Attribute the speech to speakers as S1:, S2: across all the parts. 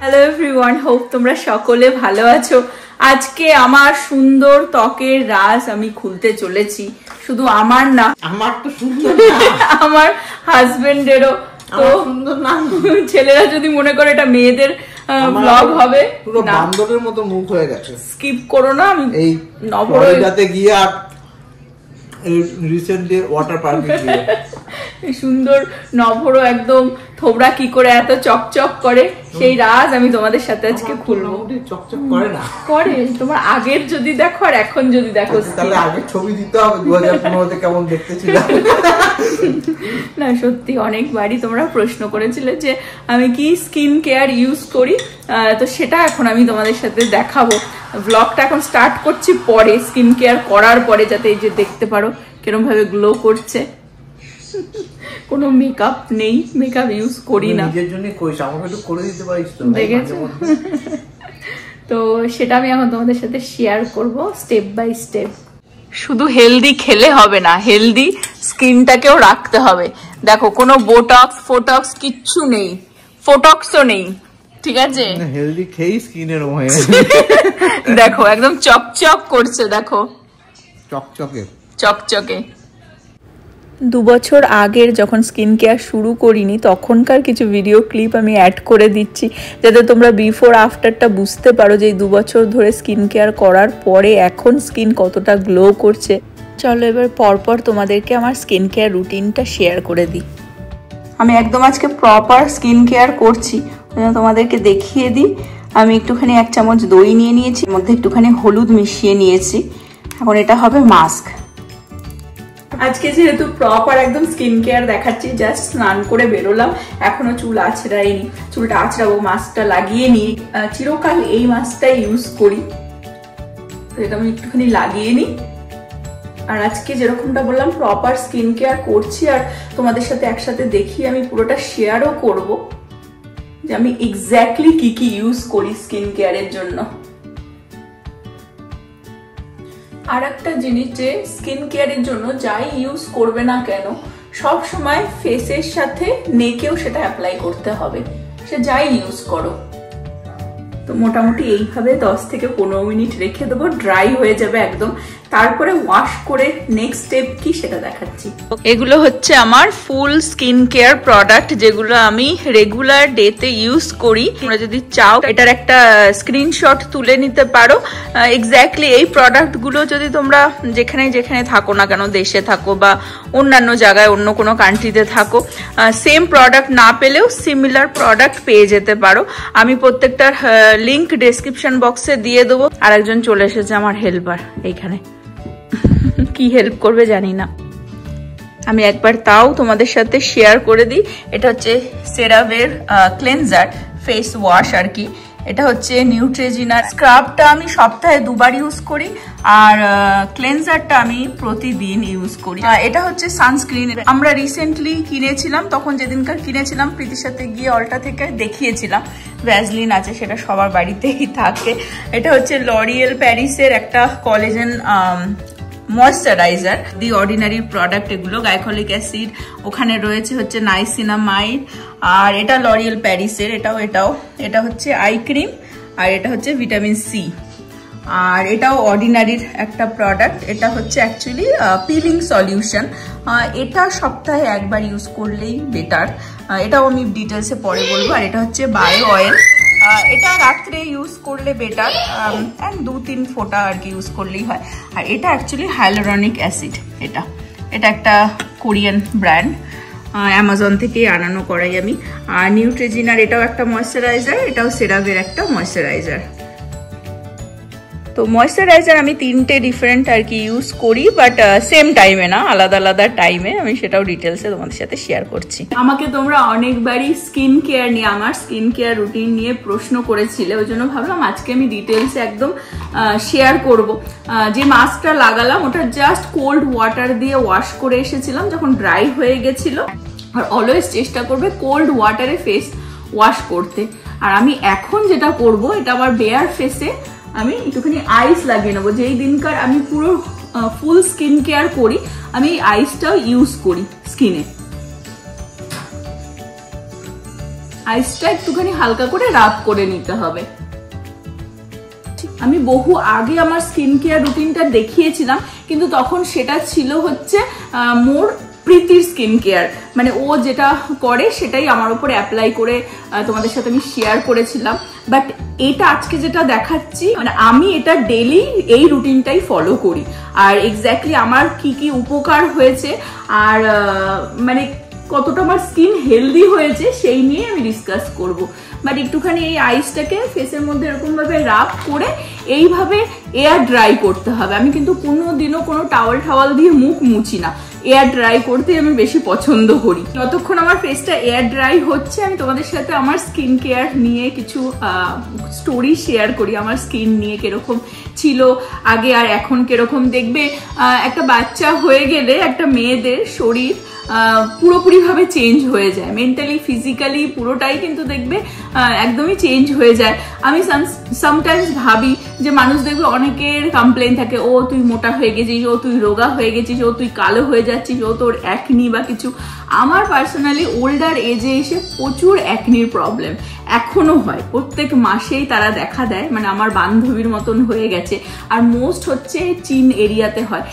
S1: Hello everyone, hope তোমরা সকলে ভালো আছো। আজকে আমার সুন্দর ত্বকের রাজ আমি খুলতে চলেছি। শুধু আমার না,
S2: আমার তো সুন্দর
S1: আমার হাজবেন্ডেরও। তো ছেলেরা যদি মনে করে এটা মেয়েদের ব্লগ হবে,
S2: পুরো বান্দরের মতো মুখ হয়ে গেছে,
S1: স্কিপ করো না। আমি
S2: এই নবরদাতে গিয়ে আর রিসেন্টলি ওয়াটার পার্কে গিয়ে
S1: সুন্দর নভরো একদম থোবড়া কি করে এত চকচক করে, সেই রাজ আমি তোমাদের সাথে আজকে খুলবো।
S2: চকচক করে না,
S1: করে। তোমার আগের যদি দেখো আর এখন যদি দেখো,
S2: তাহলে আগের ছবি দিতে হবে 2015-তে কেমন দেখতে ছিল।
S1: না সত্যি অনেকবারই তোমরা প্রশ্ন করেছিলে যে আমি কি স্কিন কেয়ার ইউজ করি, তো সেটা এখন আমি তোমাদের সাথে দেখাবো। ব্লগটা এখন স্টার্ট করছি পরে, স্কিন কেয়ার করার পরে, যাতে এই যে দেখতে পারো কিরকম ভাবে গ্লো করছে। কোনো মেকআপ নেই, মেকআপ ইউজ করি না,
S2: নিজের জন্য করিস, আমাকে একটু করে দিতে পারিস তো?
S1: দেখেছো? তো সেটা আমি এখন তোমাদের সাথে শেয়ার করব স্টেপ বাই স্টেপ। শুধু হেলদি খেলে হবে না, হেলদি স্কিনটাকেও রাখতে হবে। দেখো কোনো বোটক্স ফোটক্স কিচ্ছু নেই, ফোটক্সও নেই, ঠিক আছে?
S2: হেলদি খেয়ে স্কিনের হয়ে
S1: দেখো একদম চকচক করছে, দেখো
S2: চকচকে
S1: চকচকে। 2 বছর আগের যখন স্কিন কেয়ার শুরু করিনি তখনকার কিছু ভিডিও ক্লিপ আমি অ্যাড করে দিচ্ছি, যাতে তোমরা বিফোর আফটারটা বুঝতে পারো যে এই 2 বছর ধরে স্কিন কেয়ার করার পরে এখন স্কিন কতটা গ্লো করছে। চলো এবার পরপর তোমাদেরকে আমার স্কিন কেয়ার রুটিনটা শেয়ার করে দিই। আমি একদম আজকে প্রপার স্কিন কেয়ার করছি, তোমাদেরকে দেখিয়ে দিই। আমি একটুখানি 1 চামচ দই নিয়ে নিয়েছি, এর মধ্যে একটুখানি হলুদ মিশিয়ে নিয়েছি। এখন এটা হবে মাস্ক। আজকে যেহেতু প্রপার একদম স্কিন কেয়ার দেখাচ্ছি, জাস্ট স্নান করে বেরোলাম, এখনো চুল আঁচড়াইনি, চুলটা আঁচড়াবো, মাস্কটা লাগিয়ে নিই। চিরকাল এই মাস্কটাই ইউজ করি, তো এটা আমি একটুখানি লাগিয়ে নিই। আর আজকে যেরকমটা বললাম প্রপার স্কিন কেয়ার করছি, আর তোমাদের সাথে একসাথে দেখিয়ে আমি পুরোটা শেয়ারও করব যে আমি এক্স্যাক্টলি কি কি ইউজ করি স্কিন কেয়ারের জন্য। আর একটা জিনিস, যে স্কিন কেয়ারের জন্য যাই ইউজ করবে না কেন, সব সময় ফেসের সাথে নেকেও সেটা অ্যাপ্লাই করতে হবে, সে যাই ইউজ করো। তো মোটামুটি এইভাবে 10 থেকে 15 মিনিট রেখে দেবো, ড্রাই হয়ে যাবে একদম। তারপরে ওয়াশ করে নেক্সট স্টেপ কি সেটা দেখাচ্ছি। এগুলো হচ্ছে আমার ফুল স্কিন কেয়ার প্রোডাক্ট, যেগুলো আমি রেগুলার ডেতে ইউজ করি। তোমরা যদি চাও এটার একটা স্ক্রিনশট তুলে নিতে পারো। এক্স্যাক্টলি এই প্রোডাক্টগুলো যদি তোমরা যেখানে যেখানে থাকো না কেন, দেশে থাকো বা অন্যান্য জায়গায় অন্য কোনো কান্ট্রিতে থাকো, সেম প্রোডাক্ট না পেলেও সিমিলার প্রোডাক্ট পেয়ে যেতে পারো। আমি প্রত্যেকটার লিংক ডেসক্রিপশন বক্সে দিয়ে দেবো। আর একজন চলে এসেছে আমার হেল্পার এইখানে, কি হেল্প করবে জানি না। আমি একবার তাও তোমাদের সাথে শেয়ার করে দিই। এটা হচ্ছে সেরাভের ক্লেনজার ফেস ওয়াশ আর কি। এটা হচ্ছে নিউট্রেজিনার স্ক্রাবটা আমি সপ্তাহে 2 বার ইউজ করি, আর ক্লেনজারটা আমি প্রতিদিন ইউজ করি। এটা হচ্ছে সানস্ক্রিন, আমরা রিসেন্টলি কিনেছিলাম, তখন যেদিনকার কিনেছিলাম প্রীতির সাথে গিয়ে অলটা থেকে দেখিয়েছিলাম। ভ্যাসলিন আছে, সেটা সবার বাড়িতেই থাকে। এটা হচ্ছে লরিয়েল প্যারিসের একটা কোলাজেন ময়েশ্চারাইজার, দি অর্ডিনারি প্রোডাক্ট এগুলো। গ্লাইকোলিক অ্যাসিড ওখানে রয়েছে, হচ্ছে নাইসিনামাইড। আর এটা লরিয়েল প্যারিসের, এটা হচ্ছে আই ক্রিম, আর এটা হচ্ছে ভিটামিন সি। আর এটাও অর্ডিনারির একটা প্রোডাক্ট। এটা হচ্ছে অ্যাকচুয়ালি পিলিং সলিউশন। এটা সপ্তাহে 1 বার ইউজ করলেই বেটার, এটাও আমি ডিটেলসে পরে বলবো। আর এটা হচ্ছে বায়ো অয়েল, এটা রাত্রে ইউজ করলে বেটার, অ্যান্ড 2-3 ফোঁটা আর কি ইউজ করলেই হয়। আর এটা অ্যাকচুয়ালি হাইলোরনিক অ্যাসিড। এটা একটা কোরিয়ান ব্র্যান্ড, অ্যামাজন থেকেই আনানো করাই আমি। আর নিউট্রেজিনার, এটাও একটা ময়েশ্চারাইজার, এটাও সেরাভের একটা ময়েশ্চারাইজার। তো ময়েশ্চারাইজার আমি 3টে ডিফারেন্ট আর কি ইউজ করি, বাট সেম টাইমে না, আলাদা আলাদা টাইমে। আমি সেটাও ডিটেলসে তোমাদের সাথে শেয়ার করছি। আমাকে তোমরা অনেকবারই স্কিন কেয়ার নিয়ে, আমার স্কিন কেয়ার রুটিন নিয়ে প্রশ্ন করেছিলে, ওই জন্য ভাবলাম আজকে আমি ডিটেলসে একদম শেয়ার করব। যে মাস্কটা লাগালাম ওটা জাস্ট কোল্ড ওয়াটার দিয়ে ওয়াশ করে এসেছিলাম যখন ড্রাই হয়ে গেছিল। আর অলওয়েজ চেষ্টা করবে কোল্ড ওয়াটারে ফেস ওয়াশ করতে। আর আমি এখন যেটা করব, এটা আমার বেয়ার ফেসে আমি একটুখানি আইস লাগিয়ে নেবো। যেই দিনকার আমি পুরো ফুল স্কিন কেয়ার করি, আমি এই আইসটাও ইউজ করি স্কিনে। আইসটা একটুখানি হালকা করে রাব করে নিতে হবে। আমি বহু আগে আমার স্কিন কেয়ার রুটিনটা দেখিয়েছিলাম, কিন্তু তখন সেটা ছিল হচ্ছে মোর প্রীতির স্কিন কেয়ার, মানে ও যেটা করে সেটাই আমার উপর অ্যাপ্লাই করে তোমাদের সাথে আমি শেয়ার করেছিলাম। বাট এটা আজকে যেটা দেখাচ্ছি, মানে আমি এটা ডেইলি এই রুটিনটাই ফলো করি, আর এক্স্যাক্টলি আমার কি কি উপকার হয়েছে আর মানে কতটা আমার স্কিন হেলদি হয়েছে সেই নিয়ে আমি ডিসকাস করব। বাট একটুখানি এই আইসটাকে ফেসের মধ্যে এরকম ভাবে রাব করে এইভাবে এয়ার ড্রাই করতে হবে। আমি কিন্তু কোনোদিনও কোনো টাওয়াল দিয়ে মুখ মুছি না, এয়ার ড্রাই করতে আমি বেশি পছন্দ করি। যতক্ষণ আমার ফেসটা এয়ার ড্রাই হচ্ছে আমি তোমাদের সাথে আমার স্কিন কেয়ার নিয়ে কিছু স্টোরি শেয়ার করি, আমার স্কিন নিয়ে কিরকম ছিল আগে আর এখন কিরকম। দেখবে একটা বাচ্চা হয়ে গেলে একটা মেয়েদের শরীর পুরোপুরি ভাবে চেঞ্জ হয়ে যায়, মেন্টালি ফিজিক্যালি পুরোটাই কিন্তু দেখবে একদমই চেঞ্জ হয়ে যায়। আমি সামটাইমস ভাবি যে মানুষ দেখবে অনেকের কমপ্লেন থাকে, ও তুই মোটা হয়ে গেছিস, ও তুই রোগা হয়ে গেছিস, ও তুই কালো হয়ে যাচ্ছিস, ও তোর অ্যাকনি বা কিছু। আমার পার্সোনালি ওল্ডার এজে এসে প্রচুর অ্যাকনির প্রবলেম এখনো হয়, প্রত্যেক মাসেই তারা দেখা দেয়, মানে আমার বান্ধবীর মতন হয়ে গেছে। আর মোস্ট হচ্ছে চিন এরিয়াতে হয়।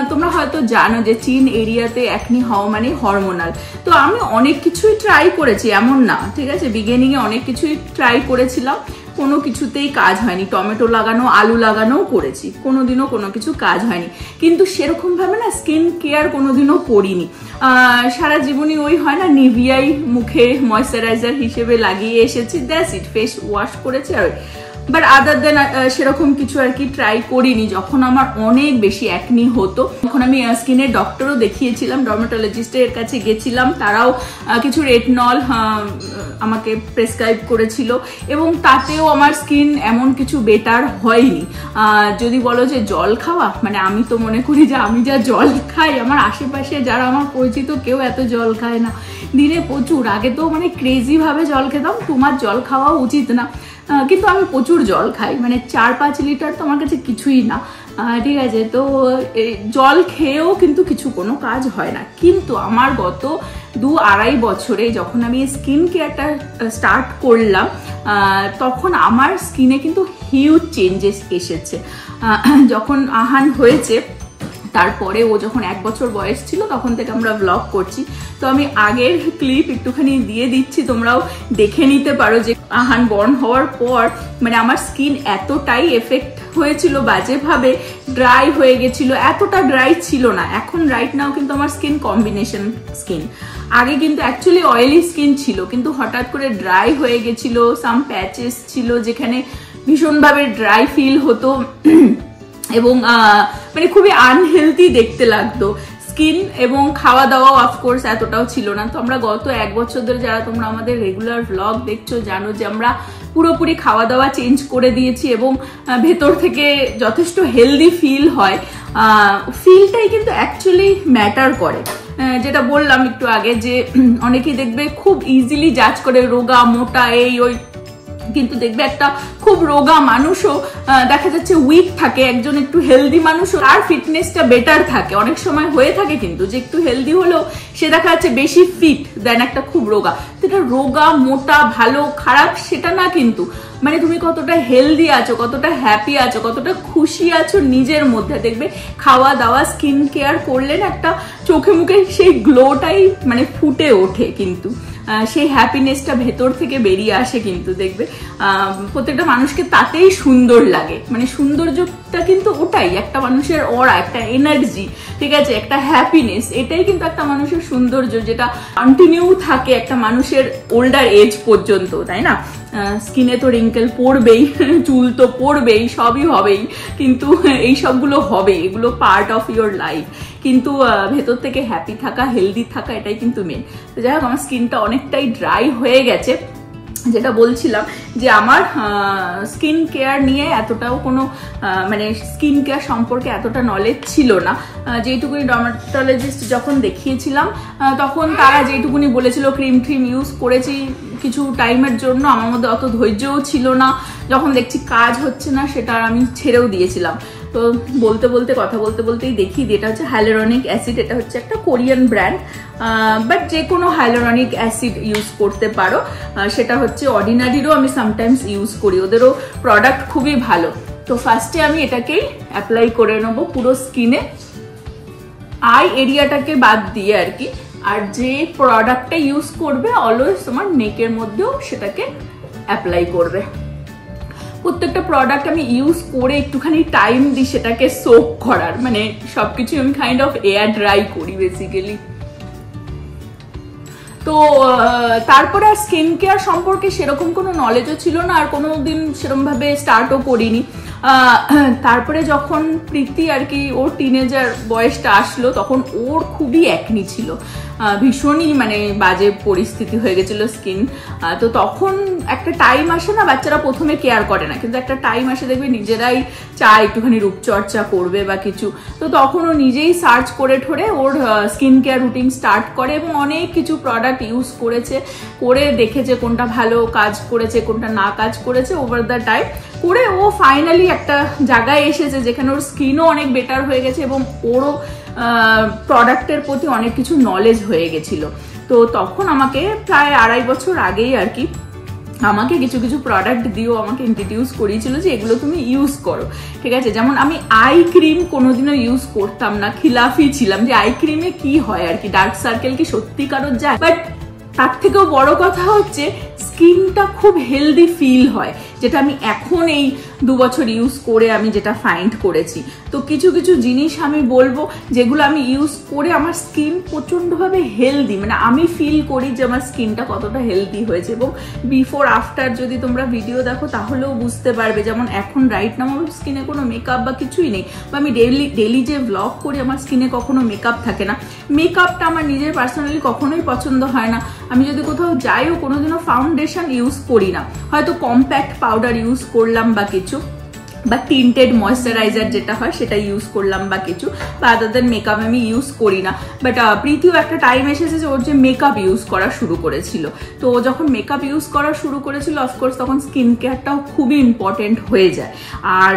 S1: তোমরা হয়তো জানো যে চিন এরিয়াতে অ্যাকনি হওয়া মানে হরমোনাল। তো আমি অনেক কিছুই ট্রাই করেছি, এমন না, ঠিক আছে, বিগিনিংয়ে অনেক কিছুই ট্রাই করেছিলাম, কোনো কিছুতেই কাজ হয়নি। টমেটো লাগানো, আলু লাগানোও করেছি, কোনোদিনও কোনো কিছু কাজ হয়নি। কিন্তু সেরকম ভাবে না স্কিন কেয়ার কোনোদিনও করিনি। সারা জীবনই ওই হয় না, নিভিয়াই মুখে ময়শ্চারাইজার হিসেবে লাগিয়ে এসেছি, দ্যাটস ইট, ফেস ওয়াশ করেছি আর। বাট আদার দেন সেরকম কিছু আর কি ট্রাই করিনি। যখন আমার অনেক বেশি অ্যাকনি হতো তখন আমি স্কিনের ডক্টরও দেখিয়েছিলাম, ডার্মাটোলজিস্টের কাছে গেছিলাম, তারাও কিছু রেটনল আমাকে প্রেসক্রাইব করেছিল, এবং তাতেও আমার স্কিন এমন কিছু বেটার হয়নি। যদি বলো যে জল খাওয়া, মানে আমি তো মনে করি যে আমি যা জল খাই, আমার আশেপাশে যারা আমার পরিচিত কেউ এত জল খায় না, দিনে প্রচুর। আগে তো মানে ক্রেজি ভাবে জল খেতাম, তোমার জল খাওয়া উচিত না, কিন্তু আমি প্রচুর জল খাই, মানে 4-5 লিটার তো আমার কাছে কিছুই না, ঠিক আছে। তো জল খেয়েও কিন্তু কিছু কোনো কাজ হয় না। কিন্তু আমার গত 2-2.5 বছরে যখন আমি স্কিন কেয়ারটা স্টার্ট করলাম, তখন আমার স্কিনে কিন্তু হিউজ চেঞ্জেস এসেছে। যখন আহান হয়েছে তারপরে ও যখন 1 বছর বয়স ছিল তখন থেকে আমরা ব্লগ করছি, তো আমি আগের ক্লিপ একটুখানি দিয়ে দিচ্ছি, তোমরাও দেখে নিতে পারো যে আহান বর্ন হওয়ার পর মানে আমার স্কিন এতটাই এফেক্ট হয়েছিল, বাজেভাবে ড্রাই হয়ে গেছিল। এতটা ড্রাই ছিল না, এখন রাইট নাও কিন্তু আমার স্কিন কম্বিনেশন স্কিন। আগে কিন্তু অ্যাকচুয়ালি অয়েলি স্কিন ছিল, কিন্তু হঠাৎ করে ড্রাই হয়ে গেছিল, সাম প্যাচেস ছিল যেখানে ভীষণভাবে ড্রাই ফিল হতো এবং মানে খুবই আনহেলদি দেখতে লাগতো স্কিন, এবং খাওয়া দাওয়া অফকোর্স এতটাও ছিল না। তো আমরা গত 1 বছর ধরে, যারা তোমরা আমাদের রেগুলার ব্লগ দেখছো, জানো যে আমরা পুরোপুরি খাওয়া দাওয়া চেঞ্জ করে দিয়েছি এবং ভেতর থেকে যথেষ্ট হেলদি ফিল হয়। ফিলটাই কিন্তু অ্যাকচুয়ালি ম্যাটার করে। যেটা বললাম একটু আগে যে অনেকেই দেখবে খুব ইজিলি জাজ করে রোগা মোটা এই ওই, কিন্তু দেখবে একটা খুব রোগা মানুষও দেখা যাচ্ছে উইক থাকে, একজন একটু হেলদি মানুষও তার ফিটনেসটা বেটার থাকে। অনেক সময় হয়ে থাকে কিন্তু যে একটু হেলদি হলেও সে দেখা যাচ্ছে বেশি ফিট দেন একটা খুব রোগা। তো এটা রোগা মোটা ভালো খারাপ সেটা না, কিন্তু মানে তুমি কতটা হেলদি আছো, কতটা হ্যাপি আছো, কতটা খুশি আছো নিজের মধ্যে, দেখবে খাওয়া দাওয়া স্কিন কেয়ার করলে না একটা চোখে মুখে সেই গ্লোটাই মানে ফুটে ওঠে, কিন্তু সেই হ্যাপিনেসটা ভেতর থেকে বেরিয়ে আসে। কিন্তু দেখবে প্রত্যেকটা মানুষকে তাতেই সুন্দর লাগে, মানে সৌন্দর্যটা কিন্তু ওটাই, একটা মানুষের অরা, একটা এনার্জি, ঠিক আছে, একটা হ্যাপিনেস, এটাই কিন্তু একটা মানুষের সৌন্দর্য, যেটা কন্টিনিউ থাকে একটা মানুষের ওল্ডার এজ পর্যন্ত, তাই না? স্কিনে তো রিঙ্কেল পড়বেই, চুল তো পড়বেই, সবই হবেই, কিন্তু এই সবগুলো হবেই, এগুলো পার্ট অফ ইয়োর লাইফ। কিন্তু ভেতর থেকে হ্যাপি থাকা, হেলদি থাকা, এটাই কিন্তু মেন। তো যাই হোক, আমার স্কিনটা অনেকটাই ড্রাই হয়ে গেছে। যেটা বলছিলাম যে আমার স্কিন কেয়ার নিয়ে এতটাও কোনো মানে স্কিন কেয়ার সম্পর্কে এতটা নলেজ ছিল না। যেটুকুনি ডার্মাটোলজিস্ট যখন দেখিয়েছিলাম তখন তারা যেটুকুনি বলেছিল, ক্রিম ইউজ করেছি কিছু টাইমের জন্য, আমার মধ্যে অত ধৈর্যও ছিল না। যখন দেখছি কাজ হচ্ছে না সেটা আমি ছেড়েও দিয়েছিলাম। তো বলতে বলতে কথা বলতে বলতেই দেখিয়ে দিই, এটা হচ্ছে হাইলোরনিক অ্যাসিড। এটা হচ্ছে একটা কোরিয়ান ব্র্যান্ড, বাট যে কোনো হাইলোরনিক অ্যাসিড ইউজ করতে পারো। সেটা হচ্ছে অর্ডিনারিরও আমি সামটাইমস ইউজ করি, ওদেরও প্রোডাক্ট খুবই ভালো। তো ফার্স্টে আমি এটাকেই অ্যাপ্লাই করে নেবো পুরো স্কিনে, আই এরিয়াটাকে বাদ দিয়ে আর কি। আর যে প্রোডাক্টটা ইউজ করবে অলওয়েজ তোমার নেকের মধ্যেও সেটাকে অ্যাপ্লাই করবে। প্রত্যেকটা প্রোডাক্ট আমি ইউজ করে একটুখানি টাইম দিই সেটাকে সোক করার, মানে সবকিছু আমি কাইন্ড অফ এয়ার ড্রাই করি বেসিক্যালি। তো তারপরে আর স্কিন কেয়ার সম্পর্কে সেরকম কোনো নলেজও ছিল না, আর কোনো দিন সেরকমভাবে স্টার্টও করিনি। তারপরে যখন প্রীতি আর কি ওর টিনেজার বয়সটা আসলো, তখন ওর খুবই অ্যাকনি ছিল, ভীষণই মানে বাজে পরিস্থিতি হয়ে গেছিল স্কিন। তো তখন একটা টাইম আসে না, বাচ্চারা প্রথমে কেয়ার করে না, কিন্তু একটা টাইম আসে দেখবে নিজেরাই চায় একটুখানি রূপচর্চা করবে বা কিছু। তো তখন ও নিজেই সার্চ করে ঠোরে ওর স্কিন কেয়ার রুটিন স্টার্ট করে এবং অনেক কিছু প্রোডাক্ট ইউজ করেছে, করে দেখেছে কোনটা ভালো কাজ করেছে কোনটা না কাজ করেছে। ওভার দ্য টাইম করে ও ফাইনালি একটা জায়গায় এসেছে যেখানে ওর স্কিনও অনেক বেটার হয়ে গেছে এবং ওরও প্রোডাক্টের প্রতি অনেক কিছু নলেজ হয়ে গেছিল। তো তখন আমাকে প্রায় 2.5 বছর আগেই আর কি আমাকে কিছু কিছু প্রোডাক্ট দিয়েও আমাকে ইন্ট্রোডিউস করিয়েছিল যে এগুলো তুমি ইউজ করো, ঠিক আছে। যেমন আমি আই ক্রিম কোনোদিনও ইউজ করতাম না, খিলাফি ছিলাম যে আই ক্রিমে কি হয় আর কি, ডার্ক সার্কেল কি সত্যিকারও যায়। বাট তার থেকেও বড় কথা হচ্ছে স্কিনটা খুব হেলদি ফিল হয়, যেটা আমি এখন এই 2 বছর ইউজ করে আমি যেটা ফাইন্ড করেছি। তো কিছু কিছু জিনিস আমি বলবো যেগুলো আমি ইউজ করে আমার স্কিন প্রচণ্ডভাবে হেলদি, মানে আমি ফিল করি যে আমার স্কিনটা কতটা হেলদি হয়েছে। এবং বিফোর আফটার যদি তোমরা ভিডিও দেখো তাহলেও বুঝতে পারবে। যেমন এখন রাইট নাও আমার স্কিনে কোনো মেকআপ বা কিছুই নেই, বা আমি ডেইলি যে ব্লগ করি আমার স্কিনে কখনো মেকআপ থাকে না। মেকআপটা আমার নিজের পার্সোনালি কখনোই পছন্দ হয় না। আমি যদি কোথাও যাইও কোনোদিনও ফাউন্ডেশন ইউজ করি না, হয়তো কম্প্যাক্ট পাউডার ইউজ করলাম বা কিছু, বা টিন্টেড ময়েশ্চারাইজার যেটা হয় সেটা ইউজ করলাম বা কিছু, বা আদার দেন মেকআপ আমি ইউজ করি না। বাট প্রীতিও একটা টাইম এসেছে যে ওর যে মেকআপ ইউজ করা শুরু করেছিল, তো ও যখন মেকআপ ইউজ করা শুরু করেছিল অফকোর্স তখন স্কিন কেয়ারটাও খুবই ইম্পর্টেন্ট হয়ে যায়। আর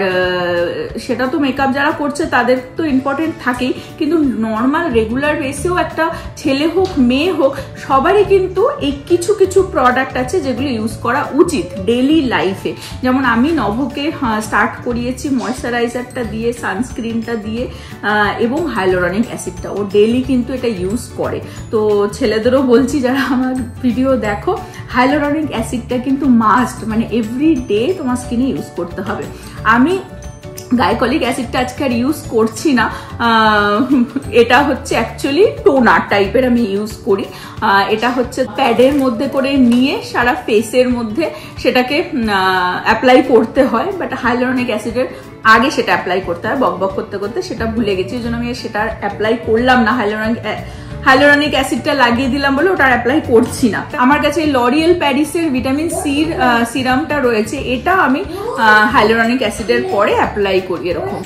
S1: সেটা তো মেকআপ যারা করছে তাদের তো ইম্পর্টেন্ট থাকেই, কিন্তু নর্মাল রেগুলার বেসেও একটা ছেলে হোক মেয়ে হোক সবারই কিন্তু এই কিছু কিছু প্রোডাক্ট আছে যেগুলো ইউজ করা উচিত ডেইলি লাইফে। যেমন আমি নভকে স্টার্ট করিয়েছি ময়েশ্চারাইজারটা দিয়ে, সানস্ক্রিনটা দিয়ে এবং হাইলোরনিক অ্যাসিডটা। ও ডেইলি কিন্তু এটা ইউজ করে। তো ছেলেদেরও বলছি যারা আমার ভিডিও দেখো, হাইলোরনিক অ্যাসিডটা কিন্তু মাস্ট, মানে এভরি ডে তোমার স্কিনে ইউজ করতে হবে। আমি গ্লাইকলিক অ্যাসিডটা আজকে আর ইউজ করছি না, এটা হচ্ছে অ্যাকচুয়ালি টোনার টাইপের আমি ইউজ করি। এটা হচ্ছে প্যাডের মধ্যে করে নিয়ে সারা ফেসের মধ্যে সেটাকে অ্যাপ্লাই করতে হয়, বাট হাইলোরনিক অ্যাসিডের আগে সেটা অ্যাপ্লাই করতে হয়। বকবক করতে করতে সেটা ভুলে গেছি, ওই জন্য আমি সেটা অ্যাপ্লাই করলাম না। হাইলোরনিক অ্যাসিডটা লাগিয়ে দিলাম বলে ওটা অ্যাপ্লাই করছি না। আমার কাছে লরিয়েল প্যারিসের ভিটামিন সির সিরামটা রয়েছে, এটা আমি হাইলোরনিক অ্যাসিডের পরে অ্যাপ্লাই করি, এরকম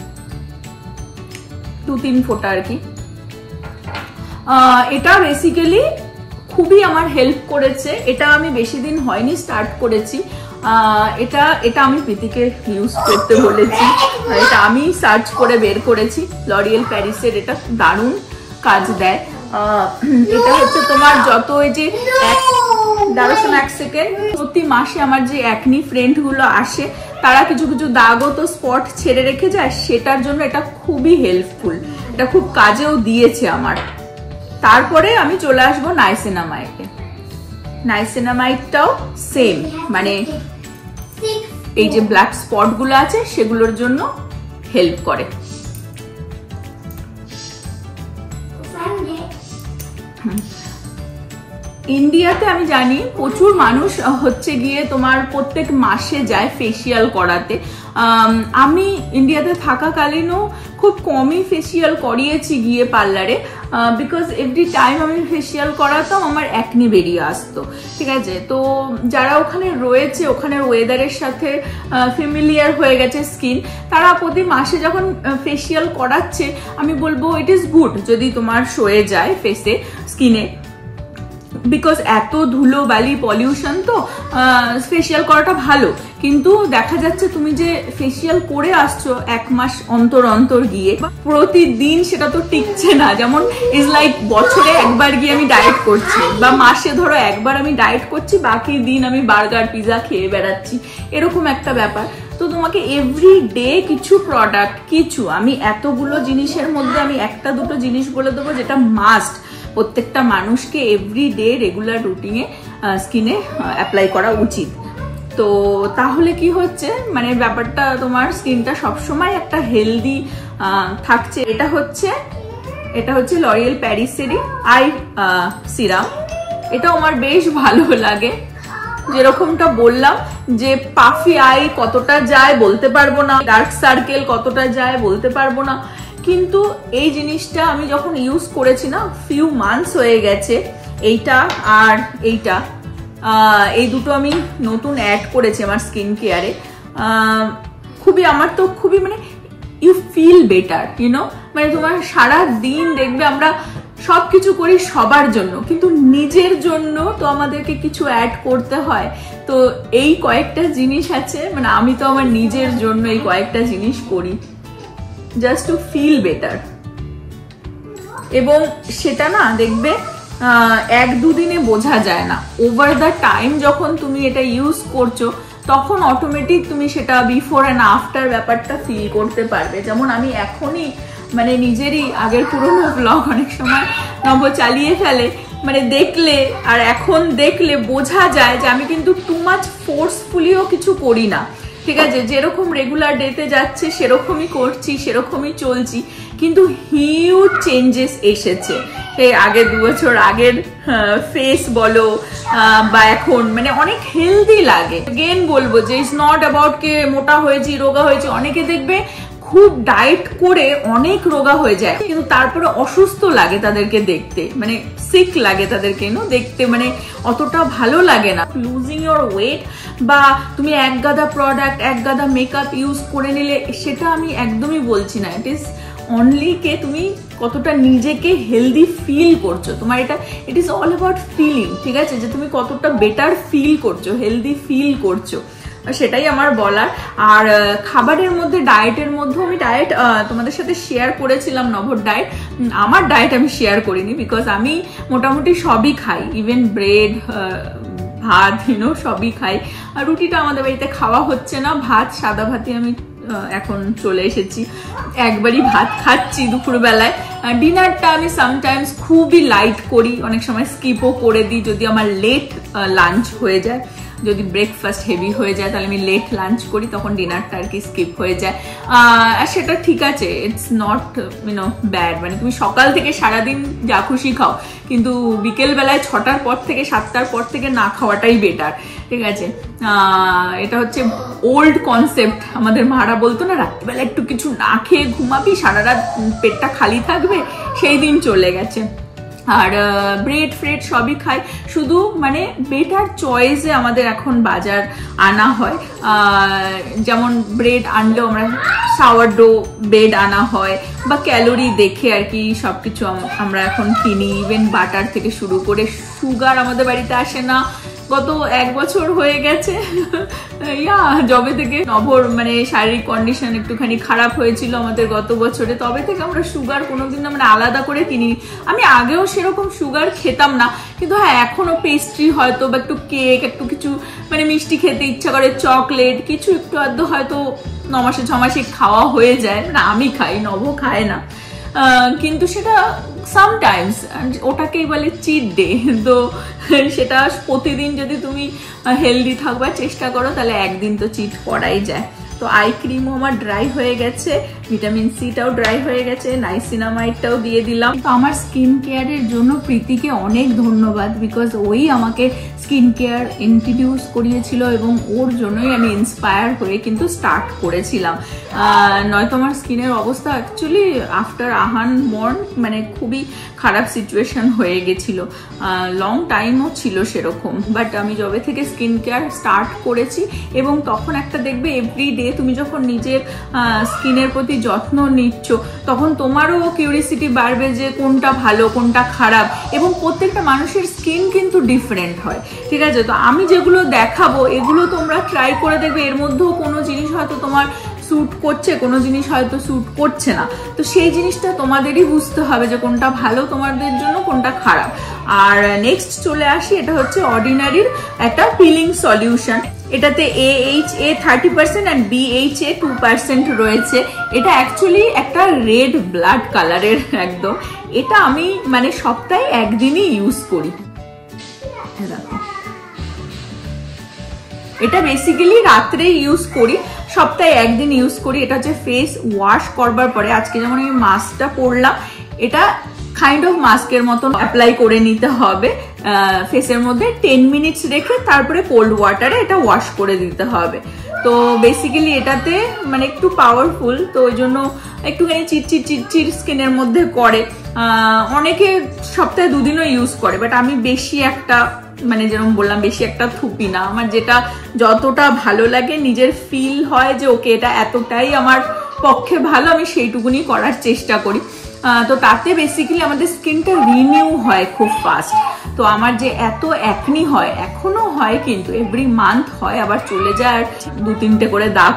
S1: 2-3 ফোঁটা আর কি। এটা বেসিক্যালি খুবই আমার হেল্প করেছে। এটা আমি বেশি দিন হয়নি স্টার্ট করেছি। এটা আমি প্রীতিকে ইউজ করতে বলেছি, এটা আমি সার্চ করে বের করেছি। লরিয়েল প্যারিসের এটা দারুণ কাজ দেয়। এটা হচ্ছে তোমার যত ওই যে দাঁড়াশোনা 1 সেকেন্ড, প্রতি মাসে আমার যে অ্যাকনি ফ্রেন্ড গুলো আসে তারা কিছু কিছু দাগও তো স্পট ছেড়ে রেখে যায়, সেটার জন্য এটা খুবই হেল্পফুল, এটা খুব কাজেও দিয়েছে আমার। তারপরে আমি চলে আসবো নাইসিনামাইডে। নাইসিনামাইডটাও সেম, মানে এই যে ব্ল্যাক স্পট গুলো আছে সেগুলোর জন্য হেল্প করে। ইন্ডিয়াতে আমি জানি প্রচুর মানুষ হচ্ছে গিয়ে তোমার প্রত্যেক মাসে যায় ফেসিয়াল করাতে। আমি ইন্ডিয়াতে থাকাকালীনও খুব কমই ফেসিয়াল করিয়েছি গিয়ে পার্লারে, বিকজ এভরি টাইম আমি ফেসিয়াল করাতাম আমার অ্যাকনি বেরিয়ে আসতো, ঠিক আছে। তো যারা ওখানে রয়েছে, ওখানের ওয়েদারের সাথে ফ্যামিলিয়ার হয়ে গেছে স্কিন, তারা প্রতি মাসে যখন ফেসিয়াল করাচ্ছে আমি বলবো ইট ইজ গুড যদি তোমার সয়ে যায় ফেসে স্কিনে। বিকজ এত ধুলো বালি পলিউশন তো ফেসিয়াল করাটা ভালো, কিন্তু দেখা যাচ্ছে তুমি যে ফেসিয়াল করে আসছো 1 মাস অন্তর অন্তর গিয়ে, প্রতিদিন সেটা তো টিকছে না। যেমন ইজ লাইক বছরে একবার গিয়ে আমি ডায়েট করছি, বা মাসে ধরো একবার আমি ডায়েট করছি, বাকি দিন আমি বার্গার পিজা খেয়ে বেড়াচ্ছি, এরকম একটা ব্যাপার। তো তোমাকে এভরি ডে কিছু প্রোডাক্ট, কিছু আমি এতগুলো জিনিসের মধ্যে আমি একটা দুটো জিনিস বলে দেবো যেটা মাস্ট প্রত্যেকটা মানুষকে এভরি ডে রেগুলার রুটিনে স্কিনে অ্যাপ্লাই করা উচিত। তো তাহলে কি হচ্ছে, মানে ব্যাপারটা তোমার স্কিনটা সবসময় একটা হেলদি থাকছে। এটা হচ্ছে লরিয়েল প্যারিসেরই আই সিরাম। এটা আমার বেশ ভালো লাগে। যেরকমটা বললাম যে পাফি আই কতটা যায় বলতে পারবো না, ডার্ক সার্কেল কতটা যায় বলতে পারবো না, কিন্তু এই জিনিসটা আমি যখন ইউজ করেছি না, ফিউ মান্থস হয়ে গেছে, এইটা আর এইটা, এই দুটো আমি নতুন অ্যাড করেছি আমার স্কিন কেয়ারে। খুবই মানে ইউ ফিল বেটার, ইউনো, মানে তোমার সারা দিন দেখবে আমরা সবকিছু করি সবার জন্য, কিন্তু নিজের জন্য তো আমাদেরকে কিছু অ্যাড করতে হয়। তো এই কয়েকটা জিনিস আছে, মানে আমি তো আমার নিজের জন্য এই কয়েকটা জিনিস করি জাস্ট টু ফিল বেটার। এবং সেটা না দেখবে 1-2 দিনে বোঝা যায় না, ওভার দ্য টাইম যখন তুমি এটা ইউজ করছো তখন অটোমেটিক তুমি সেটা বিফোর অ্যান্ড আফটার ব্যাপারটা ফিল করতে পারবে। যেমন আমি এখনই মানে নিজেরই আগের পুরোনো ব্লগ অনেক সময় নব চালিয়ে ফেলে, মানে দেখলে আর এখন দেখলে বোঝা যায় যে আমি কিন্তু টু মাচ ফোর্সফুলিও কিছু করি না, ঠিক আছে, যেরকম রেগুলার ডেতে যাচ্ছে সেরকমই করছি, সেরকমই চলছি, কিন্তু হিউজ চেঞ্জেস এসেছে। সেই আগে 2 বছর আগের ফেস বলো বা এখন মানে অনেক হেলদি লাগে। অগেন বলবো যে ইটস নট অ্যাবাউট কে মোটা হয়েছি রোগা হয়েছি, অনেকে দেখবে খুব ডায়েট করে অনেক রোগা হয়ে যায়, কিন্তু তারপরে অসুস্থ লাগে তাদেরকে দেখতে, মানে সিক লাগে তাদেরকে দেখতে, মানে অতটা ভালো লাগে না। লুজিং ইয়োর ওয়েট বা তুমি এক গাদা প্রোডাক্ট, এক গাদা মেকআপ ইউজ করে নিলে, সেটা আমি একদমই বলছি না। ইট ইজ অনলি কে তুমি কতটা নিজেকে হেলদি ফিল করছো, তোমার it is all about feeling, ঠিক আছে, যে তুমি কতটা বেটার ফিল করছো, হেলদি ফিল করছো, সেটাই আমার বলার। আর খাবারের মধ্যে, ডায়েটের মধ্যে আমি ডায়েট তোমাদের সাথে শেয়ার করেছিলাম, নভর ডায়েট। আমার ডায়েট আমি শেয়ার করিনি, বিকজ আমি মোটামুটি সবই খাই, ইভেন ব্রেড, ভাত, সবই খাই। আর রুটিটা আমাদের বাড়িতে খাওয়া হচ্ছে না, ভাত, সাদা ভাতই আমি এখন চলে এসেছি, একবারই ভাত খাচ্ছি দুপুরবেলায়। ডিনারটা আমি সামটাইমস খুবই লাইট করি, অনেক সময় স্কিপও করে দিই যদি আমার লেট লাঞ্চ হয়ে যায়। যদি ব্রেকফাস্ট হেভি হয়ে যায় তাহলে আমি লেট লাঞ্চ করি, তখন ডিনারটা আর কি স্কিপ হয়ে যায়। আর সেটা ঠিক আছে, ইটস নট ব্যাড, মানে তুমি সকাল থেকে সারাদিন যা খুশি খাও, কিন্তু বিকেল বেলায় 6টার পর থেকে 7টার পর থেকে না খাওয়াটাই বেটার, ঠিক আছে। এটা হচ্ছে ওল্ড কনসেপ্ট, আমাদের মারা বলতো না রাত্রিবেলা একটু কিছু না খেয়ে ঘুমাবি, সারা রাত পেটটা খালি থাকবে, সেই দিন চলে গেছে। আর ব্রেড ফ্রেড সবই খাই, শুধু মানে বেটার চয়েসে আমাদের এখন বাজার আনা হয়। যেমন ব্রেড আনলেও আমরা সাওয়ারডো ব্রেড আনা হয়, বা ক্যালোরি দেখে আর কি সবকিছু আমরা এখন কিনি। ইভেন বাটার থেকে শুরু করে, সুগার আমাদের বাড়িতে আসে না গত 1 বছর হয়ে গেছে, যবে থেকে নভর মানে শারীরিক কন্ডিশন একটুখানি খারাপ হয়েছিল আমাদের গত বছরে, তবে থেকে আমরা সুগার কোনোদিন আমরা আলাদা করে কিনি। আমি আগেও সেরকম সুগার খেতাম না, কিন্তু হ্যাঁ এখনো পেস্ট্রি হয়তো বা একটু কেক, একটু কিছু মানে মিষ্টি খেতে ইচ্ছা করে, চকলেট কিছু একটু আধটু হয়তো 9 মাসে 6 মাসে খাওয়া হয়ে যায়, না আমি খাই, নভ খায় না, কিন্তু সেটা সামটাইমস, ওটাকেই বলে চিট ডে। তো সেটা প্রতিদিন যদি তুমি হেলদি থাকবার চেষ্টা করো তাহলে একদিন তো চিট করাই যায়। তো আই ক্রিমও আমার ড্রাই হয়ে গেছে, ভিটামিন সিটাও ড্রাই হয়ে গেছে, নাইসিনামাইডটাও দিয়ে দিলাম। তো আমার স্কিন কেয়ারের জন্য প্রীতিকে অনেক ধন্যবাদ, বিকজ ওই আমাকে স্কিন কেয়ার ইন্ট্রোডিউস করিয়েছিল এবং ওর জন্যই আমি ইন্সপায়ার হয়ে কিন্তু স্টার্ট করেছিলাম। নয়তো আমার স্কিনের অবস্থা অ্যাকচুয়ালি আফটার আহান বর্ন মানে খুবই খারাপ সিচুয়েশন হয়ে গেছিল, লং টাইমও ছিল সেরকম। বাট আমি যবে থেকে স্কিন কেয়ার স্টার্ট করেছি এবং তখন একটা দেখবে এভরিডে তুমি যখন নিজের স্কিনের প্রতি যত্ন নিচ্ছ তখন তোমারও কিউরিয়াসিটি বাড়বে যে কোনটা ভালো কোনটা খারাপ, এবং প্রত্যেকটা মানুষের স্কিন কিন্তু ডিফারেন্ট হয়, ঠিক আছে? তো আমি যেগুলো দেখাবো এগুলো তোমরা ট্রাই করে দেখবে, এর মধ্যেও কোনো জিনিস হয়তো তোমার স্যুট করছে, কোনো জিনিস হয়তো স্যুট করছে না, তো সেই জিনিসটা তোমাদেরই বুঝতে হবে যে কোনটা ভালো তোমাদের জন্য কোনটা খারাপ। আর নেক্সট চলে আসি, এটা হচ্ছে অর্ডিনারির একটা পিলিং সলিউশন। এটাতে AHA 30% অ্যান্ড BHA 2% রয়েছে। এটা অ্যাকচুয়ালি একটা রেড ব্লাড কালারের একদম। এটা আমি মানে সপ্তাহে একদিনই ইউজ করি। দেখো, এটা বেসিক্যালি রাত্রে ইউজ করি, সপ্তাহে একদিন ইউজ করি। এটা হচ্ছে ফেস ওয়াশ করবার পরে, আজকে যেমন আমি মাস্কটা পরলাম, এটা কাইন্ড অফ মাস্কের মতন অ্যাপ্লাই করে নিতে হবে ফেসের মধ্যে, 10 মিনিটস রেখে তারপরে কোল্ড ওয়াটারে এটা ওয়াশ করে দিতে হবে। তো বেসিক্যালি এটাতে মানে একটু পাওয়ারফুল, তো ওই জন্য একটুখানি চিটচিট স্কিনের মধ্যে করে। অনেকে সপ্তাহে 2 দিনও ইউজ করে, বাট আমি বেশি একটা মানে যেরকম বললাম বেশি একটা থুপি না। আমার যেটা যতটা ভালো লাগে, নিজের ফিল হয় যে ওকে এটা এতটাই আমার পক্ষে ভালো, আমি সেইটুকুনি করার চেষ্টা করি। তো তাতে বেসিক্যালি আমাদের স্কিনটা রিনিউ হয় খুব ফাস্ট। তো আমার যে এত অ্যাকনি হয়, এখনো হয় কিন্তু এভরি মান্থ হয়, আবার চলে যায়, আর 2-3টে করে দাগ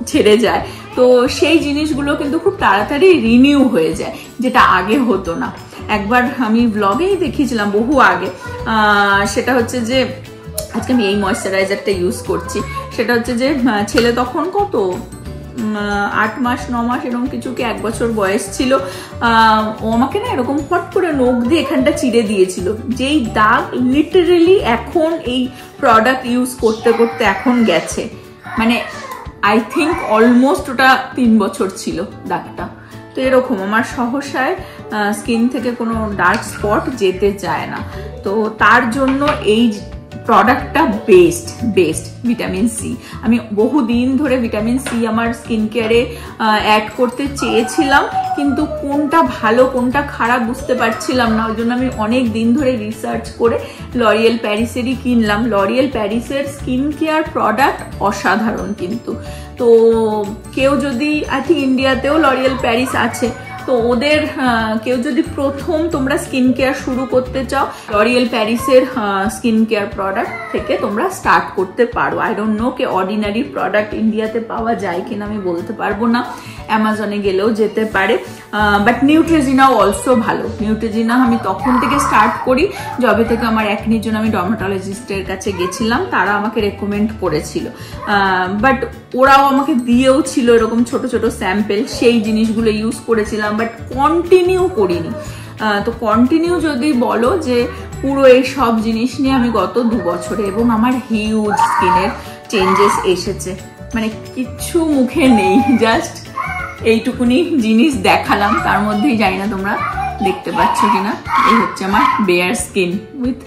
S1: ছেড়ে যায়। তো সেই জিনিসগুলো কিন্তু খুব তাড়াতাড়ি রিনিউ হয়ে যায়, যেটা আগে হতো না। একবার আমি ব্লগেই দেখিয়েছিলাম বহু আগে, সেটা হচ্ছে যে আজকে আমি এই ময়শ্চারাইজারটা ইউজ করছি। সেটা হচ্ছে যে ছেলে তখন কত 8 মাস 9 মাস এরকম কিছু, কি 1 বছর বয়স ছিল। ও আমাকে না এরকম ফট করে নখ দিয়ে এখানটা চিড়ে দিয়েছিল, যেই দাগ লিটারেলি এখন এই প্রোডাক্ট ইউজ করতে করতে এখন গেছে, মানে আই থিঙ্ক অলমোস্ট ওটা 3 বছর ছিল দাগটা। তো এরকম আমার সহসায় স্কিন থেকে কোনো ডার্ক স্পট যেতে চায় না। তো তার জন্য এই প্রোডাক্টটা বেস্ট ভিটামিন সি। আমি বহুদিন ধরে ভিটামিন সি আমার স্কিন কেয়ারে অ্যাড করতে চেয়েছিলাম, কিন্তু কোনটা ভালো কোনটা খারাপ বুঝতে পারছিলাম না। ওই জন্য আমি অনেক দিন ধরে রিসার্চ করে লরিয়েল প্যারিসেরই কিনলাম। লরিয়েল প্যারিসের স্কিন কেয়ার প্রোডাক্ট অসাধারণ কিন্তু। তো কেউ যদি, আই থিঙ্ক ইন্ডিয়াতেও লরিয়েল প্যারিস আছে, তো ওদের কেউ যদি প্রথম তোমরা স্কিন কেয়ার শুরু করতে চাও, লরিয়েল প্যারিসের স্কিন কেয়ার প্রোডাক্ট থেকে তোমরা স্টার্ট করতে পারো। I don't know K ordinary product ইন্ডিয়াতে পাওয়া যায় কিনা আমি বলতে পারবো না, অ্যামাজনে গেলেও যেতে পারে। বাট নিউট্রেজিনাও অলসো ভালো। নিউট্রেজিনা আমি তখন থেকে স্টার্ট করি যবে থেকে আমার অ্যাকনির জন্য আমি ডার্মাটোলজিস্টের কাছে গেছিলাম, তারা আমাকে রেকমেন্ড করেছিল। বাট ওরাও আমাকে দিয়েও ছিল এরকম ছোট ছোট স্যাম্পেল, সেই জিনিসগুলো ইউজ করেছিলাম, বাট কন্টিনিউ করিনি। তো কন্টিনিউ যদি বলো যে পুরো এই সব জিনিস নিয়ে আমি গত 2 বছরে, এবং আমার হিউজ স্কিনের চেঞ্জেস এসেছে, মানে কিচ্ছু মুখে নেই, জাস্ট এইটুকুনি জিনিস দেখালাম। তার মধ্যেই জানি না তোমরা দেখতে পাচ্ছ কিনা, এই হচ্ছে আমার bare skin with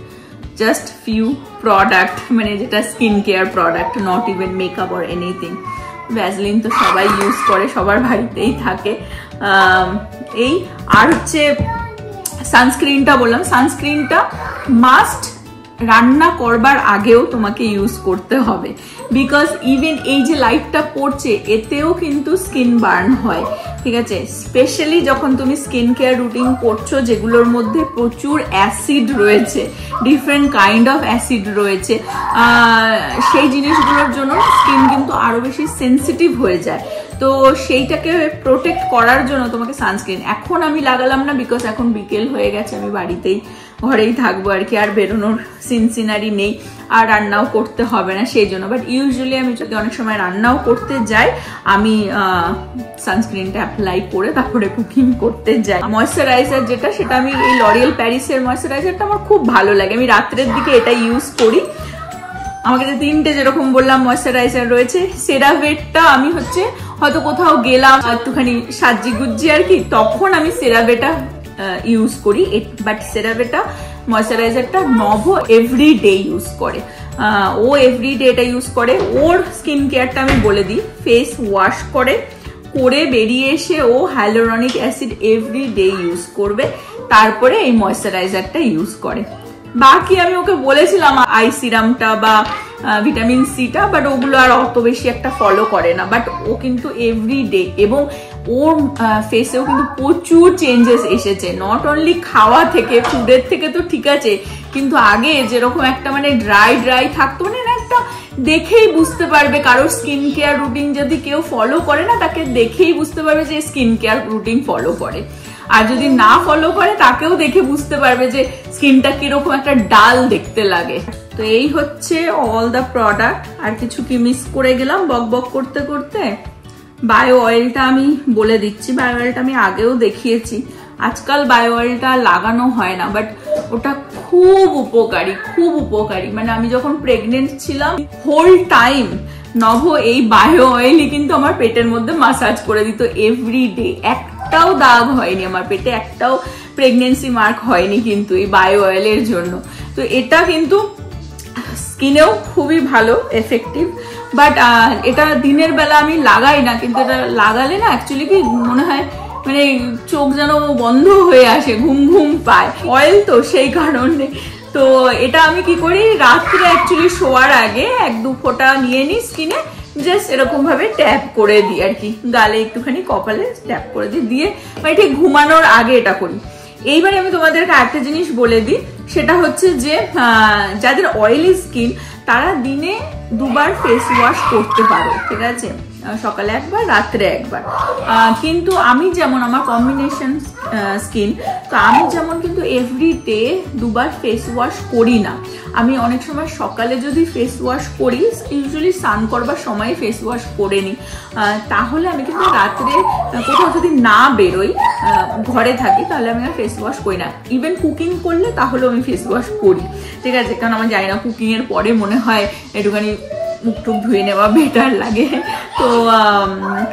S1: just few product, মানে যেটা skin care product, not even makeup or anything. Vaseline তো সবাই ইউজ করে, সবার বাড়িতেই থাকে। এই আর হচ্ছে সানস্ক্রিনটা বললাম, সানস্ক্রিনটা মাস্ট রান্না করবার আগেও তোমাকে ইউজ করতে হবে, বিকজ ইভেন এই যে লাইটটা পড়ছে এতেও কিন্তু স্কিন বার্ন হয়, ঠিক আছে? স্পেশালি যখন তুমি স্কিন কেয়ার রুটিন করছো যেগুলোর মধ্যে প্রচুর অ্যাসিড রয়েছে, ডিফারেন্ট কাইন্ড অফ অ্যাসিড রয়েছে, সেই জিনিসগুলোর জন্য স্কিন কিন্তু আরো বেশি সেন্সিটিভ হয়ে যায়। তো সেইটাকে প্রোটেক্ট করার জন্য তোমাকে সানস্ক্রিন এখন আমি লাগালাম না, বিকজ এখন বিকেল হয়ে গেছে, আমি বাড়িতেই ঘরেই থাকবো আর কি, আর বেরোনোর সিনসিনারি নেই, আর রান্নাও করতে হবে না সেই জন্য। বাট ইউজুয়ালি আমি যদি অনেক সময় রান্নাও করতে যাই, আমি সানস্ক্রিনটা অ্যাপ্লাই করে তারপরে কুকিং করতে যাই। ময়শ্চারাইজার যেটা, সেটা আমি এই লরিয়েল প্যারিসের ময়শ্চারাইজারটা আমার খুব ভালো লাগে, আমি রাত্রের দিকে এটা ইউজ করি। আমাকে যে 3টে যেরকম বললাম ময়শ্চারাইজার রয়েছে, সেরাভেটটা আমি হচ্ছে হয়তো কোথাও গেলাম একটুখানি সাজি গুজ্জি আর কি, তখন আমি সেরাভেটা ইউজ করি। বাট সেরাভেটা ময়শ্চারাইজারটা নভ এভরিডে ইউজ করে। ও এভরিডে এটা ইউজ করে। ওর স্কিন কেয়ারটা আমি বলে দিই, ফেস ওয়াশ করে বেরিয়ে এসে ও হাইলোরনিক অ্যাসিড এভরিডে ইউজ করবে, তারপরে এই ময়শ্চারাইজারটা ইউজ করে। বাকি আমি ওকে বলেছিলাম আই সিরামটা বা ভিটামিন সিটা, বাট ওগুলো আর অত বেশি একটা ফলো করে না। বাট ও কিন্তু এভরিডে, এবং ওর ফেসেও কিন্তু প্রচুর চেঞ্জেস এসেছে, নট অনলি খাওয়া থেকে, ফুডের থেকে তো ঠিক আছে, কিন্তু আগে যেরকম একটা মানে ড্রাই থাকতো, মানে একটা দেখেই বুঝতে পারবে কারোর স্কিন কেয়ার রুটিন যদি কেউ ফলো করে না, তাকে দেখেই বুঝতে পারবে যে স্কিন কেয়ার রুটিন ফলো করে। আর যদি না ফলো করে তাকেও দেখে বুঝতে পারবে যে স্কিনটা কিরকম একটা ডাল দেখতে লাগে। তো এই হচ্ছে অল দ্য প্রোডাক্ট। আর কিছু কি মিস করে গেলাম বক করতে করতে? বায়ো অয়েলটা আমি বলে দিচ্ছি। বায়ো অয়েলটা আমি আগেও দেখিয়েছি। আজকাল বায়ো অয়েলটা লাগানো হয় না, বাট ওটা খুব উপকারী। মানে আমি যখন প্রেগনেন্ট ছিলাম হোল টাইম নভ এই বায়ো অয়েলই কিন্তু আমার পেটের মধ্যে মাসাজ করে দিত এভরিডে। একটাও দাগ হয়নি আমার পেটে, একটাও প্রেগনেন্সি মার্ক হয়নি কিন্তু এই বায়ো অয়েলের জন্য। তো এটা কিন্তু স্কিনেও খুবই ভালো, এফেক্টিভ। বাট এটা দিনের বেলা আমি লাগাই না, কিন্তু এটা লাগালে না অ্যাকচুয়ালি কি মনে হয় মানে চোখ যেন বন্ধ হয়ে আসে, ঘুম পায়, অয়েল তো সেই কারণে। তো এটা আমি কি করি, রাত্রে অ্যাকচুয়ালি শোয়ার আগে 1-2 ফোঁটা নিয়ে নিই স্কিনে, জাস্ট এরকম ভাবে ট্যাপ করে দিই আর কি, গালে একটুখানি, কপালে ট্যাপ করে দিয়ে মানে ঠিক ঘুমানোর আগে এটা করি। এইবারে আমি তোমাদেরকে একটা জিনিস বলে দিই, সেটা হচ্ছে যে যাদের অয়েলি স্কিন তারা দিনে 2 বার ফেস ওয়াশ করতে পারো, ঠিক আছে, সকালে একবার, রাত্রে একবার। কিন্তু আমি যেমন, আমার কম্বিনেশন স্কিন, তো আমি যেমন কিন্তু এভরিডে 2 বার ফেস ওয়াশ করি না। আমি অনেক সময় সকালে যদি ফেস ওয়াশ করি, ইউজুয়ালি স্নান করবার সময় ফেস ওয়াশ করে নিই, তাহলে আমি কিন্তু রাত্রে কোথাও যদি না বেরোই, ঘরে থাকি, তাহলে আমি আর ফেস ওয়াশ করি না। ইভেন কুকিং করলে তাহলেও আমি ফেস ওয়াশ করি, ঠিক আছে, কারণ আমার জানি না কুকিং এর পরে মনে হয় একটুখানি মুখ টুক ধুয়ে নেওয়া বেটার লাগে, তো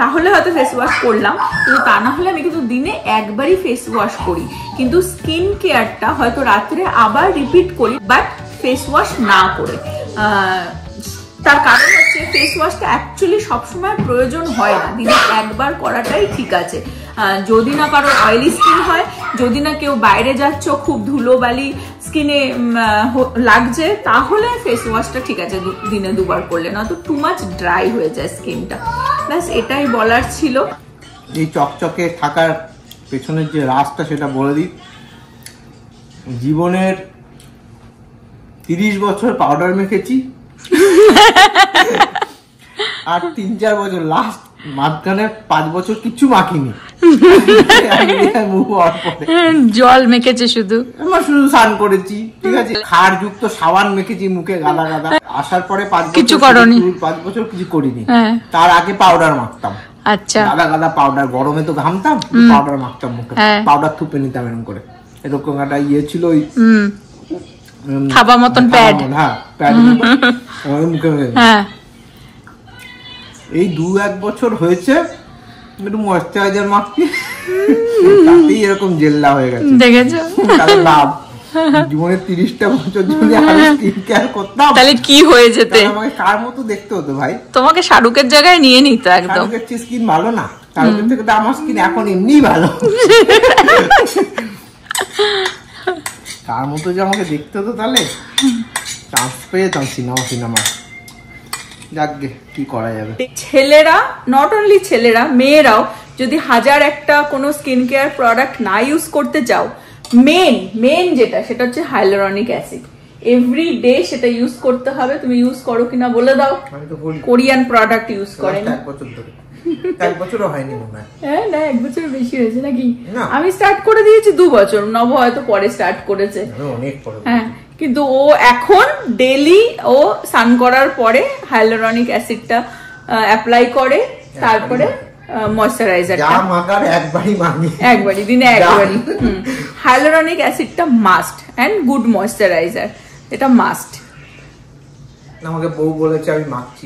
S1: তাহলে হয়তো ফেস ওয়াশ করলাম। কিন্তু তা না হলে আমি কিন্তু দিনে একবারই ফেস ওয়াশ করি, কিন্তু স্কিন কেয়ারটা হয়তো রাত্রে আবার রিপিট করি, বাট ফেস ওয়াশ না করে। তার কারণ হচ্ছে ফেস ওয়াশটা অ্যাকচুয়ালি সবসময় প্রয়োজন হয় না, দিনে একবার করাটাই ঠিক আছে। যদি না কারো অয়েলি স্কিন হয়, যদি না কেউ বাইরে যাচ্ছ, খুব ধুলোবালি স্কিনে লাগছে, তাহলে ফেস ওয়াশটা ঠিক আছে দিনে 2 বার করলে, না তো টু মাচ ড্রাই হয়ে যায় স্কিনটা। ব্যাস এটাই বলার ছিল।
S2: এই চকচকে থাকার পেছনের যে রাজটা সেটা বলে দিই। জীবনের 30 বছর পাউডার মেখেছি, আর 3-4 বছর লাস্ট মাঝখানে 5 বছর কিছু মাখিনি,
S3: জল মেখেছে শুধু,
S2: আমার শুধু স্নান করেছি, ঠিক আছে, খার যুক্ত সাবান মেখেছি মুখে গাদা। আসার পরে 5 বছর
S3: কিছু করনি,
S2: 5 বছর কিছু করিনি। তার আগে পাউডার মাখতাম,
S3: আচ্ছা,
S2: গাদা পাউডার, গরমে তো ঘামতাম, পাউডার মাখতাম মুখে, পাউডার থুপে নিতাম এরকম করে, এরকম একটা ইয়ে ছিল, ওই
S3: থাবা মতন প্যাড,
S2: হ্যাঁ প্যাড মুখে। এই 2-1 বছর হয়েছে একটু ময়েশ্চারাইজার মাখছি, তাতেই এরকম জেল্লা হয়ে গেছে, দেখেছো? তাহলে লাভ, জীবনে 30টা বছর যদি আরো স্কিন কেয়ার করতাম
S3: তাহলে কি হয়ে যেত,
S2: আমাকে কার মতো দেখতে হতো ভাই,
S3: তোমাকে শাহরুখের জায়গায় নিয়ে নিত একদম।
S2: শাহরুখের চেয়ে স্কিন ভালো না, শাহরুখের থেকে তো আমার স্কিন এখন এমনিই ভালো, কার মতো যে আমাকে দেখতে হতো, তাহলে চান্স পেয়ে যেতাম সিনেমা। যাকগে, কি করা যাবে।
S1: ছেলেরা, নট অনলি ছেলেরা, মেয়েরাও যদি 1001টা কোনো স্কিন কেয়ার প্রোডাক্ট না ইউজ করতে চাও, মেন যেটা, সেটা হচ্ছে হাইলোরনিক অ্যাসিড। এভরিডে সেটা ইউজ করতে হবে। তুমি ইউজ করো কিনা বলে দাও। কোরিয়ান প্রোডাক্ট ইউজ করেন
S2: 1 বছর ধরে, 1 বছরও হয়নি মনে হয়।
S1: হ্যাঁ না, 1 বছর বেশি হয়েছে নাকি? আমি স্টার্ট করে দিয়েছি 2 বছর, নব হয়তো পরে স্টার্ট করেছে,
S2: অনেক পরে।
S1: হ্যাঁ, কিন্তু ও এখন ডেইলি ও স্নান করার পরে হাইলোরনিক অ্যাসিডটা অ্যাপ্লাই করে, তারপরে ময়শ্চারাইজারটা একবারই দিনে একবারই। হাইলোরনিক অ্যাসিডটা মাস্ট, এন্ড গুড ময়শ্চারাইজার, এটা মাস্ট।
S2: আমাকে বউ বলেছে, আমি মাখছি।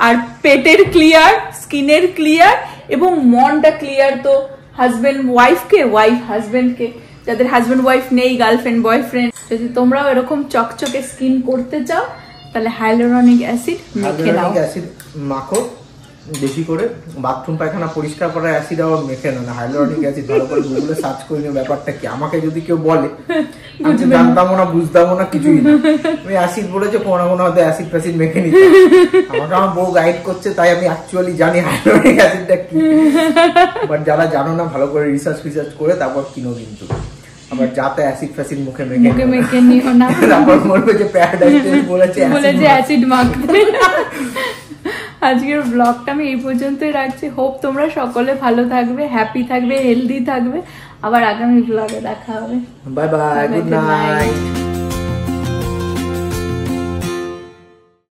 S1: আর পেটের ক্লিয়ার, স্কিনের ক্লিয়ার এবং মনটা ক্লিয়ার, তো হাজবেন্ড ওয়াইফকে, ওয়াইফ হাজবেন্ডকে, যাদের হাজবেন্ড ওয়াইফ নেই, গার্লফ্রেন্ড বয়ফ্রেন্ড, যদি তোমরাও এরকম চকচকে স্কিন করতে চাও তাহলে হাইলোরনিক অ্যাসিড মেখে নাও।
S2: অ্যাসিড মাখো বেশি করে, বাথরুম পায়খানা পরিষ্কার করার অ্যাসিড আবার মেখে না, হাইলোরনিক অ্যাসিড ভালো করে গুগলে সার্চ করে নিও ব্যাপারটা কি। আমাকে যদি কেউ বলে আমি তো জানতামও না, বুঝতামও না, কিছুই না। আমি অ্যাসিড বলেছে কোনো কোনো হয়তো অ্যাসিড ফ্যাসিড মেখে নিতে, আমাকে আমার বউ গাইড করছে, তাই আমি অ্যাকচুয়ালি জানি হাইলোরনিক অ্যাসিডটা কি। বাট যারা জানো না ভালো করে রিসার্চ করে তারপর কিনো, কিন্তু আবার যাতে অ্যাসিড ফ্যাসিড মুখে মেখে নিও না, তারপর বলবে যে প্যারাডাইস বলেছে
S1: অ্যাসিড মাখতে। আজকের ব্লগটা আমি এই পর্যন্তই রাখছি। হোপ তোমরা সকলে ভালো থাকবে, হ্যাপি থাকবে, হেলদি থাকবে। আবার আগামী ব্লগে দেখা হবে।
S2: Bye bye, good night.